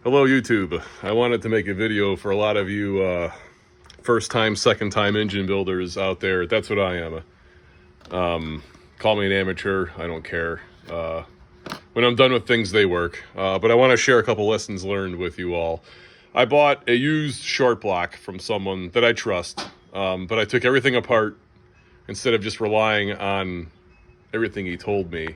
Hello YouTube. I wanted to make a video for a lot of you first time, second time engine builders out there. That's what I am. Call me an amateur, I don't care. When I'm done with things, they work. But I want to share a couple lessons learned with you all. I bought a used short block from someone that I trust, but I took everything apart instead of just relying on everything he told me.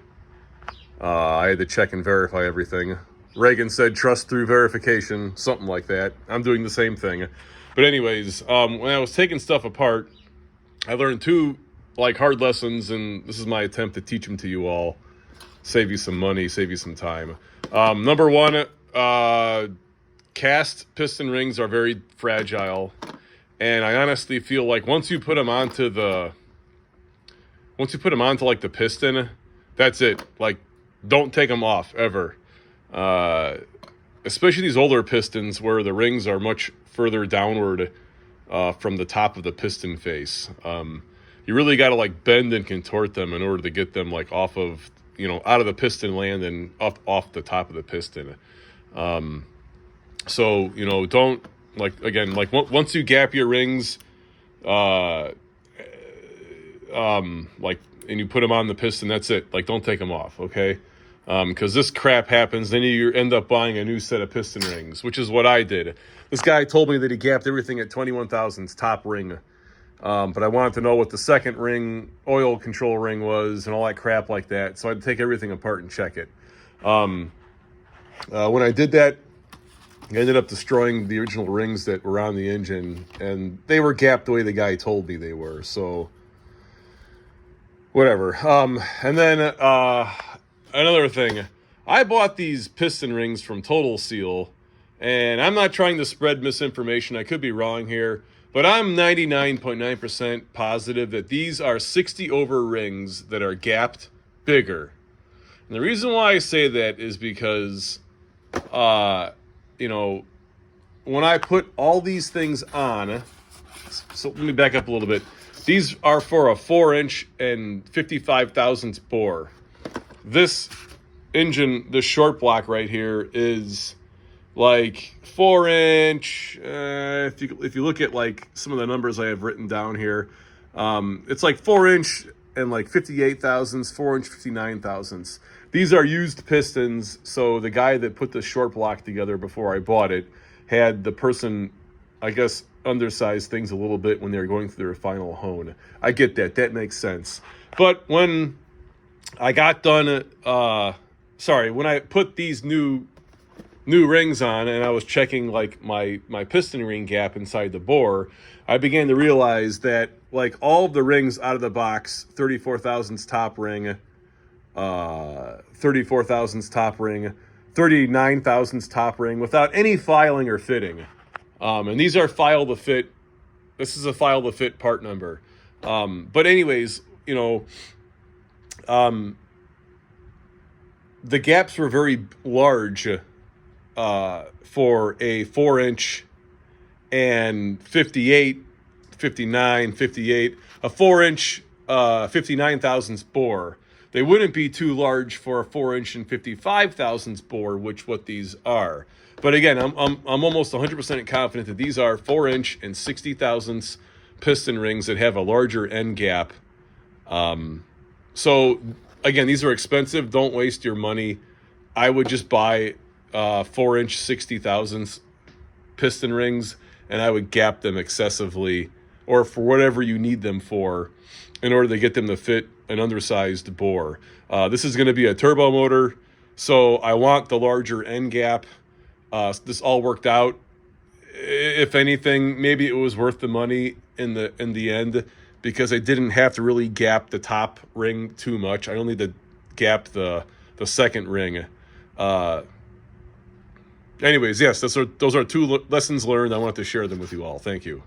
I had to check and verify everything. Reagan said trust through verification, something like that. I'm doing the same thing. But anyways, when I was taking stuff apart, I learned two hard lessons, and this is my attempt to teach them to you all. Save you some money, save you some time. Number one, cast piston rings are very fragile, and I honestly feel like once you put them onto the piston, that's it. Don't take them off ever. Especially these older pistons where the rings are much further downward from the top of the piston face. You really got to bend and contort them in order to get them off of, out of the piston land and up off the top of the piston. So, don't once you gap your rings, and you put them on the piston, that's it. Don't take them off, okay? Because this crap happens, then you end up buying a new set of piston rings, which is what I did. This guy told me that he gapped everything at 21 thousandths top ring, but I wanted to know what the second ring, oil control ring was, and all that crap like that, so I had to take everything apart and check it. When I did that, I ended up destroying the original rings that were on the engine, and they were gapped the way the guy told me they were, so whatever. And then another thing, I bought these piston rings from Total Seal, and I'm not trying to spread misinformation. I could be wrong here, but I'm 99.9% positive that these are 60 over rings that are gapped bigger. And the reason why I say that is because, when I put all these things on, so let me back up a little bit. These are for a 4-inch and 55 thousandths bore. This engine, this short block right here, is 4-inch. If you look at some of the numbers I have written down here, it's 4-inch and 58 thousandths, 4-inch 59 thousandths. These are used pistons, so the guy that put the short block together before I bought it had the person, I guess, undersized things a little bit when they were going through their final hone. I get that. That makes sense. But when I got done, when I put these new rings on and I was checking my piston ring gap inside the bore, I began to realize that all of the rings out of the box, 34 thousandths top ring, 34 thousandths top ring, 39 thousandths top ring, without any filing or fitting. And these are file to fit. This is a file to fit part number. But anyways, the gaps were very large for a 4-inch and 58, 59, 58, a 4-inch 59 thousandths bore. They wouldn't be too large for a 4-inch and 55 thousandths bore, which what these are. But again, I'm almost 100% confident that these are 4-inch and 60 thousandths piston rings that have a larger end gap. So again, these are expensive. Don't waste your money. I would just buy 4-inch 60 thousandths piston rings, and I would gap them excessively, or for whatever you need them for, in order to get them to fit an undersized bore. This is going to be a turbo motor, so I want the larger end gap. This all worked out. If anything, maybe it was worth the money in the end, because I didn't have to really gap the top ring too much. I only did gap the second ring. Anyways, yes, those are two lessons learned. I wanted to share them with you all. Thank you.